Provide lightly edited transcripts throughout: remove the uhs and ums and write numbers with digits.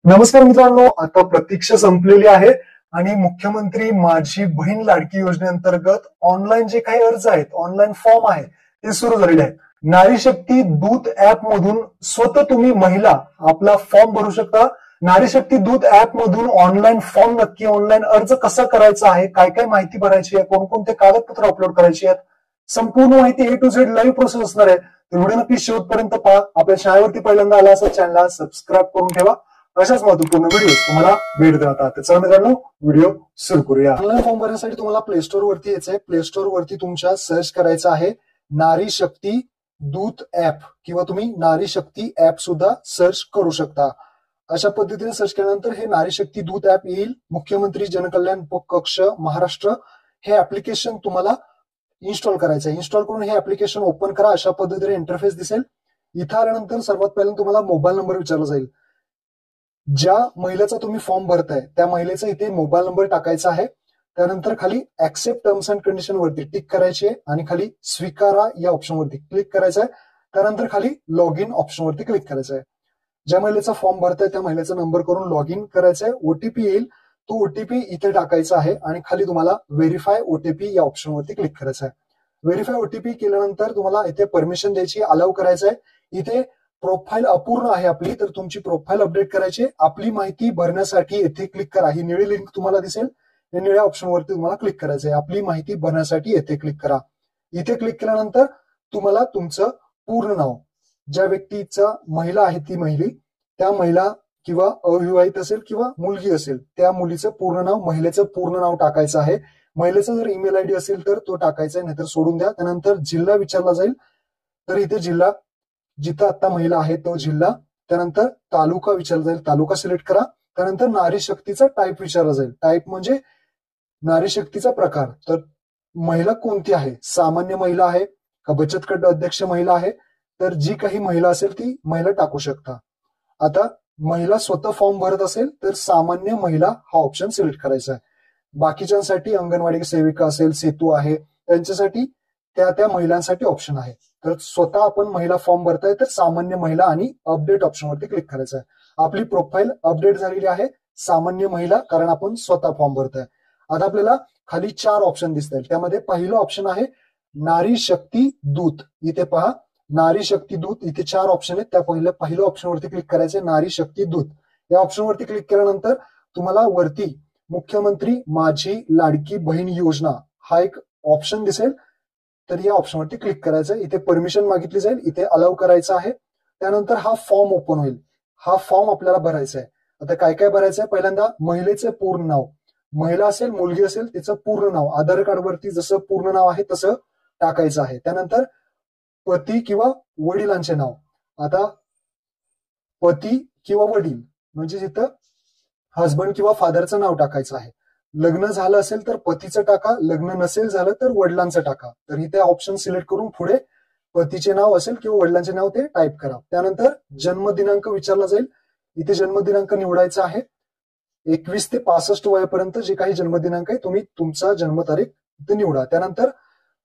नमस्कार मित्रांनो, आता प्रतीक्षा संपलेली आहे आणि मुख्यमंत्री माझी बहीण लाडकी योजनेअंतर्गत ऑनलाईन जे काही अर्ज आहेत, ऑनलाईन फॉर्म आहे ते सुरू झालेले आहेत. नारी शक्ती दूत ऍप मधून स्वतः तुम्ही महिला आपला फॉर्म भरू शकता. नारी शक्ती दूत ऍप मधून ऑनलाईन फॉर्म नक्की ऑनलाईन अर्ज कसा करायचा आहे, काय काय माहिती भरायची आहे, कोणकोणते कागदपत्र अपलोड करायची आहेत, संपूर्ण माहिती A to Z live process असणार आहे. तर व्हिडिओ नक्की शेवटपर्यंत पहा. आपल्या चॅनलवरती पहिल्यांदा आला असेल चॅनलला सबस्क्राईब करून ठेवा. अशाच महत्वपूर्ण व्हिडिओ तुम्हाला भेट राहतात. तर चला मित्रांनो, व्हिडिओ सुरू करूया. ऑनलाईन फॉर्म भरण्यासाठी तुम्हाला प्ले स्टोर वरती यायचंय. प्ले स्टोर वरती तुमच्या सर्च करायचं आहे नारी शक्ती दूत ऍप, किंवा तुम्ही नारी शक्ती ऍप सुद्धा सर्च करू शकता. अशा पद्धतीने सर्च केल्यानंतर हे नारी शक्ती दूत ऍप येईल. मुख्यमंत्री जनकल्याण कक्ष महाराष्ट्र हे ऍप्लिकेशन तुम्हाला इन्स्टॉल करायचं आहे. इन्स्टॉल करून हे ऍप्लिकेशन ओपन करा. अशा पद्धतीने इंटरफेस दिसेल. इथं आल्यानंतर सर्वात पहिल्यांदा तुम्हाला मोबाईल नंबर विचारला जाईल. ज्या महिलेचा तुम्ही फॉर्म भरताय त्या महिलेचा इथे मोबाईल नंबर टाकायचा आहे. त्यानंतर खाली ऍक्सेप्ट टर्म्स अँड कंडिशन वरती टिक करायची आहे आणि खाली स्वीकारा या ऑप्शन वरती क्लिक करायचं आहे. त्यानंतर खाली लॉग इन ऑप्शन वरती क्लिक करायचं आहे. ज्या महिलेचा फॉर्म भरताय त्या महिलेचा नंबर करून लॉग इन करायचा आहे. ओटीपी येईल, तो ओटीपी इथे टाकायचा आहे आणि खाली तुम्हाला व्हेरीफाय ओटीपी या ऑप्शन वरती क्लिक करायचं आहे. व्हेरीफाय ओटीपी केल्यानंतर तुम्हाला इथे परमिशन द्यायची, अलाउ करायचं आहे. इथे प्रोफाईल अपूर्ण आहे आपली, तर तुमची प्रोफाईल अपडेट करायची. आपली माहिती भरण्यासाठी येथे क्लिक करा. ही निळी लिंक तुम्हाला दिसेल, या निळ्या ऑप्शन वरती तुम्हाला क्लिक करायचंय. आपली माहिती भरण्यासाठी येथे क्लिक करा. इथे क्लिक केल्यानंतर तुम्हाला तुमचं पूर्ण नाव, ज्या व्यक्तीचा महिला आहे ती त्या महिला किंवा अविवाहित असेल किंवा मुलगी असेल त्या मुलीचं पूर्ण नाव, महिलेचं पूर्ण नाव टाकायचं आहे. महिलेचा जर ईमेल आयडी असेल तर तो टाकायचा आहे, नाहीतर सोडून द्या. त्यानंतर जिल्हा विचारला जाईल, तर इथे जिल्हा जिथं आता महिला आहे तो जिल्हा. त्यानंतर तालुका विचारला जाईल, तालुका सिलेक्ट करा. त्यानंतर नारी शक्तीचा टाईप विचारला जाईल. टाईप म्हणजे नारी शक्तीचा प्रकार. तर महिला कोणती आहे, सामान्य महिला आहे का बचत गट अध्यक्ष महिला आहे, तर जी काही महिला असेल ती महिला टाकू शकता. आता महिला स्वतः फॉर्म भरत असेल तर सामान्य महिला हा ऑप्शन सिलेक्ट करायचा आहे. बाकीच्यांसाठी अंगणवाडी सेविका असेल, सेतू आहे, त्यांच्यासाठी त्या महिलांसाठी ऑप्शन आहे. तर स्वतः आपण महिला फॉर्म भरताय तर सामान्य महिला आणि अपडेट ऑप्शन वरती क्लिक करायचं आहे. आपली प्रोफाईल अपडेट झालेली आहे, सामान्य महिला, कारण आपण स्वतः फॉर्म भरताय. आता आपल्याला खाली 4 ऑप्शन दिसतील. त्यामध्ये पहिलं ऑप्शन आहे नारी शक्ती दूत. इथे पहा, नारी शक्ती दूत, इथे 4 ऑप्शन आहेत. त्या पहिलं ऑप्शन वरती क्लिक करायचंय, नारी शक्ती दूत. या ऑप्शन वरती क्लिक केल्यानंतर तुम्हाला वरती मुख्यमंत्री माझी लाडकी बहीण योजना हा एक ऑप्शन दिसेल. तर या ऑप्शन वरती क्लिक करायचं. इथे परमिशन मागितली जाईल, इथे अलाउ करायचं आहे. त्यानंतर हा फॉर्म ओपन होईल. हा फॉर्म आपल्याला भरायचा आहे. आता काय काय भरायचं आहे, पहिल्यांदा महिलेचे पूर्ण नाव, महिला असेल मुलगी असेल तिचं पूर्ण नाव, आधार कार्ड वरती जसं पूर्ण नाव आहे तसं टाकायचं आहे. त्यानंतर पती किंवा वडिलांचे नाव. आता पती किंवा वडील म्हणजे तिथं हजबंड किंवा फादरचं नाव टाकायचं आहे. लग्न झालं असेल तर पतीचं टाका, लग्न नसेल झालं तर वडिलांचं टाका. तर इथे ऑप्शन सिलेक्ट करून पुढे पतीचे नाव असेल किंवा वडिलांचे नाव ते टाईप करा. त्यानंतर जन्मदिनांक विचारला जाईल. इथे जन्मदिनांक निवडायचा आहे. 21 ते 65 वयापर्यंत जे काही जन्मदिनांक आहे तुम्ही तुमचा जन्मतारीख इथे निवडा. त्यानंतर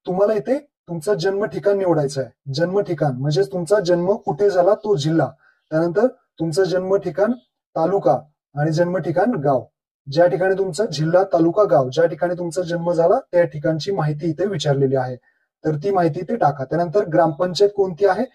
तुम्हाला इथे तुमचं जन्म ठिकाण निवडायचं आहे. जन्म ठिकाण म्हणजे तुमचा जन्म कुठे झाला तो जिल्हा, त्यानंतर तुमचं जन्म ठिकाण तालुका आणि जन्म ठिकाण गाव. ज्या ठिकाणी तुमचा जिल्हा, तालुका, गाव, ज्या ठिकाणी तुमचा जन्म झाला त्या ठिकाणची माहिती इथे विचारलेली आहे. तर ती माहिती इथे टाका. त्यानंतर ग्रामपंचायत कोणती आहे,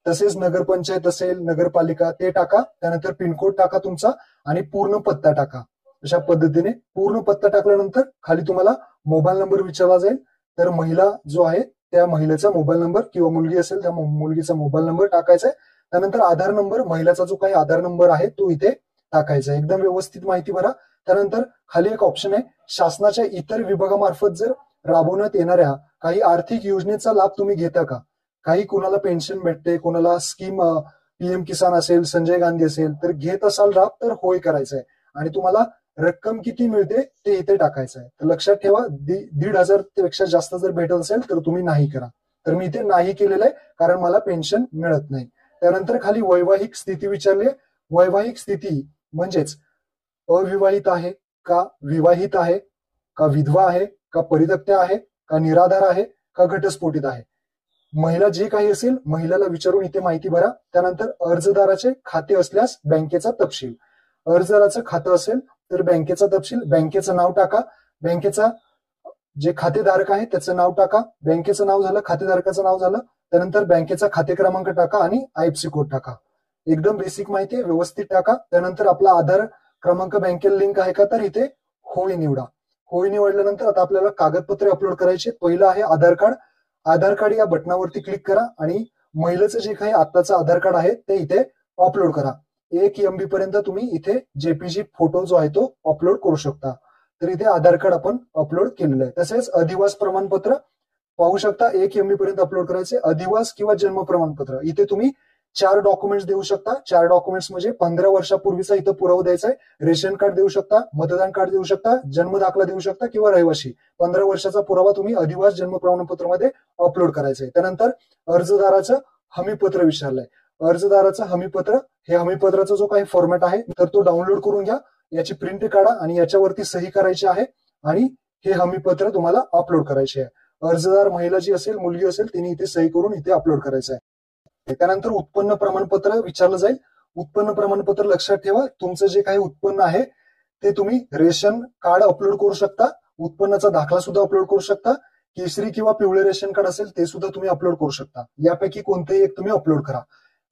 तसेच नगरपंचायत असेल, नगरपालिका, ते टाका. त्यानंतर पिनकोड टाका तुमचा आणि पूर्ण पत्ता टाका. अशा पद्धतीने पूर्ण पत्ता टाकल्यानंतर खाली तुम्हाला मोबाईल नंबर विचारला जाईल. तर महिला जो आहे त्या महिलेचा मोबाईल नंबर किंवा मुलगी असेल त्या मुलगीचा मोबाईल नंबर टाकायचा आहे. त्यानंतर आधार नंबर, महिलाचा जो काही आधार नंबर आहे तो इथे टाकायचा आहे. एकदम व्यवस्थित माहिती भरा. त्यानंतर खाली एक ऑप्शन आहे शासनाच्या इतर विभागामार्फत जर राबवण्यात येणाऱ्या काही आर्थिक योजनेचा लाभ तुम्ही घेता का. काही कोणाला पेन्शन भेटते, कोणाला स्कीम PM किसान असेल, संजय गांधी असेल, तर घेत असाल लाभ तर होय करायचं आहे. आणि तुम्हाला रक्कम किती मिळते ते इथे टाकायचं आहे. तर लक्षात ठेवा 1,500 पेक्षा जास्त जर भेटत असेल तर तुम्ही नाही करा. तर मी इथे नाही केलेलं आहे कारण मला पेन्शन मिळत नाही. त्यानंतर खाली वैवाहिक स्थिती विचारली. वैवाहिक स्थिती म्हणजेच अविवाहित आहे का, विवाहित आहे का, विधवा आहे का, परित्यक्त्या आहे का, निराधार आहे का, घटस्फोटित आहे. महिला जे काही असेल महिलाला विचारून इथे माहिती भरा. त्यानंतर अर्जदाराचे खाते असल्यास बँकेचा तपशील. अर्जदाराचं खातं असेल तर बँकेचा तपशील, बँकेचं नाव टाका, बँकेचा जे खातेधारक आहे त्याचं नाव टाका, बँकेचं नाव झालं, खातेधारकाचं नाव झालं, त्यानंतर बँकेचा खाते क्रमांक टाका आणि आयएफसी कोड टाका. एकदम बेसिक माहिती आहे, व्यवस्थित टाका. त्यानंतर आपला आधार क्रमांक बँकेला लिंक आहे का, तर इथे होय निवडा. होय निवडल्यानंतर आता आपल्याला कागदपत्रे अपलोड करायचे. पहिलं आहे आधार कार्ड. आधार कार्ड या बटनावरती क्लिक करा आणि महिलेचं जे काही आत्ताचं आधार कार्ड आहे ते इथे अपलोड करा. 1 MB पर्यंत तुम्ही इथे जेपीजी फोटो जो आहे तो अपलोड करू शकता. तर इथे आधार कार्ड आपण अपलोड केलेलं आहे. तसेच अधिवास प्रमाणपत्र पाहू शकता, 1 MB पर्यंत अपलोड करायचे. अधिवास किंवा जन्म प्रमाणपत्र इथे तुम्ही 4 डॉक्युमेंट्स देऊ शकता. 4 डॉक्युमेंट्स म्हणजे 15 वर्षापूर्वीचा इथं पुरावा द्यायचा आहे. रेशन कार्ड देऊ शकता, मतदान कार्ड देऊ शकता, जन्म दाखला देऊ शकता किंवा रहिवाशी. 15 वर्षाचा पुरावा तुम्ही अधिवास जन्म प्रमाणपत्रामध्ये अपलोड करायचंय. त्यानंतर अर्जदाराचं हमीपत्र विचारलंय. अर्जदाराचं हमीपत्र, हे हमीपत्राचा जो काही फॉर्मॅट आहे तर तो डाउनलोड करून घ्या. याची प्रिंट काढा आणि याच्यावरती सही करायची आहे आणि हे हमीपत्र तुम्हाला अपलोड करायचे आहे. अर्जदार महिला जी असेल, मुलगी असेल, तिने इथे सही करून इथे अपलोड करायचं आहे. त्यानंतर उत्पन्न प्रमाणपत्र विचारलं जाईल. उत्पन्न प्रमाणपत्र लक्षात ठेवा, तुमचं जे काही उत्पन्न आहे ते तुम्ही रेशन कार्ड अपलोड करू शकता, उत्पन्नाचा दाखला सुद्धा अपलोड करू शकता, केशरी किंवा पिवळे रेशन कार्ड असेल ते सुद्धा तुम्ही अपलोड करू शकता. यापैकी कोणतेही एक तुम्ही अपलोड करा.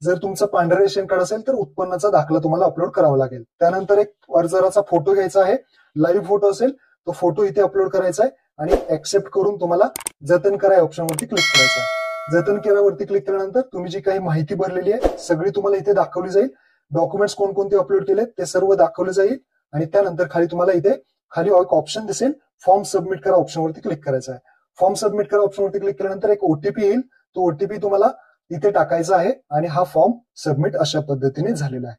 जर तुमचं पांढरं रेशन कार्ड असेल तर उत्पन्नाचा दाखला तुम्हाला अपलोड करावा लागेल. त्यानंतर एक अर्जदाराचा फोटो घ्यायचा आहे. लाईव्ह फोटो असेल तो फोटो इथे अपलोड करायचा आहे आणि ऍक्सेप्ट करून तुम्हाला जतन करा या ऑप्शनवरती क्लिक करायचं आहे. जतन केल्यावरती क्लिक केल्यानंतर तुम्ही जी काही माहिती भरलेली आहे सगळी तुम्हाला इथे दाखवली जाईल. डॉक्युमेंट्स कोणकोणते अपलोड केले ते सर्व दाखवले जाईल आणि त्यानंतर खाली तुम्हाला इथे खाली एक ऑप्शन दिसेल, फॉर्म सबमिट करा ऑप्शनवरती क्लिक करायचं आहे. फॉर्म सबमिट करा ऑप्शनवरती क्लिक केल्यानंतर एक ओटीपी येईल. तो ओटीपी तुम्हाला इथे टाकायचा आहे आणि हा फॉर्म सबमिट अशा पद्धतीने झालेला आहे.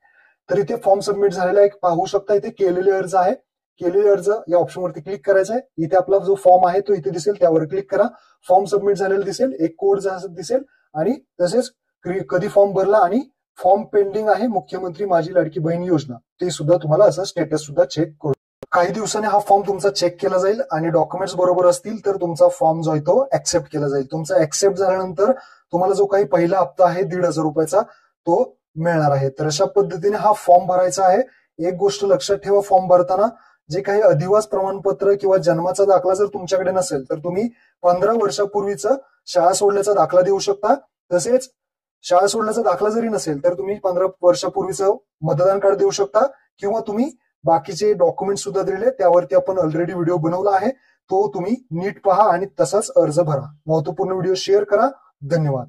तर इथे फॉर्म सबमिट झालेला आहे, पाहू शकता इथे केलेले अर्ज आहे. केलेले अर्ज या ऑप्शनवरती क्लिक करायचा आहे. इथे आपला जो फॉर्म आहे तो इथे दिसेल, त्यावर क्लिक करा. फॉर्म सबमिट झालेला दिसेल, एक कोड दिसेल आणि तसेच कधी फॉर्म भरला आणि फॉर्म पेंडिंग आहे मुख्यमंत्री माझी लाडकी बहीण योजना, ते सुद्धा तुम्हाला असं स्टेटस सुद्धा चेक करू. काही दिवसांनी हा फॉर्म तुमचा चेक केला जाईल आणि डॉक्युमेंट्स बरोबर असतील तर तुमचा फॉर्म जो आहे तो ऍक्सेप्ट केला जाईल. तुमचा ऍक्सेप्ट झाल्यानंतर तुम्हाला जो काही पहिला हप्ता आहे 1,500 रुपयाचा तो मिळणार आहे. तर अशा पद्धतीने हा फॉर्म भरायचा आहे. एक गोष्ट लक्षात ठेवा, फॉर्म भरताना जे काही अधिवास प्रमाणपत्र किंवा जन्माचा दाखला जर तुमच्याकडे नसेल तर तुम्ही 15 वर्षापूर्वीचं शाळा सोडल्याचा दाखला देऊ शकता. तसेच शाळा सोडल्याचा दाखला जरी नसेल तर तुम्ही 15 वर्षापूर्वीचं मतदान कार्ड देऊ शकता किंवा तुम्ही बाकीचे डॉक्युमेंट सुद्धा दिले, त्यावरती आपण ऑलरेडी व्हिडिओ बनवला आहे, तो तुम्ही नीट पहा आणि तसाच अर्ज भरा. महत्वपूर्ण व्हिडिओ शेअर करा. धन्यवाद.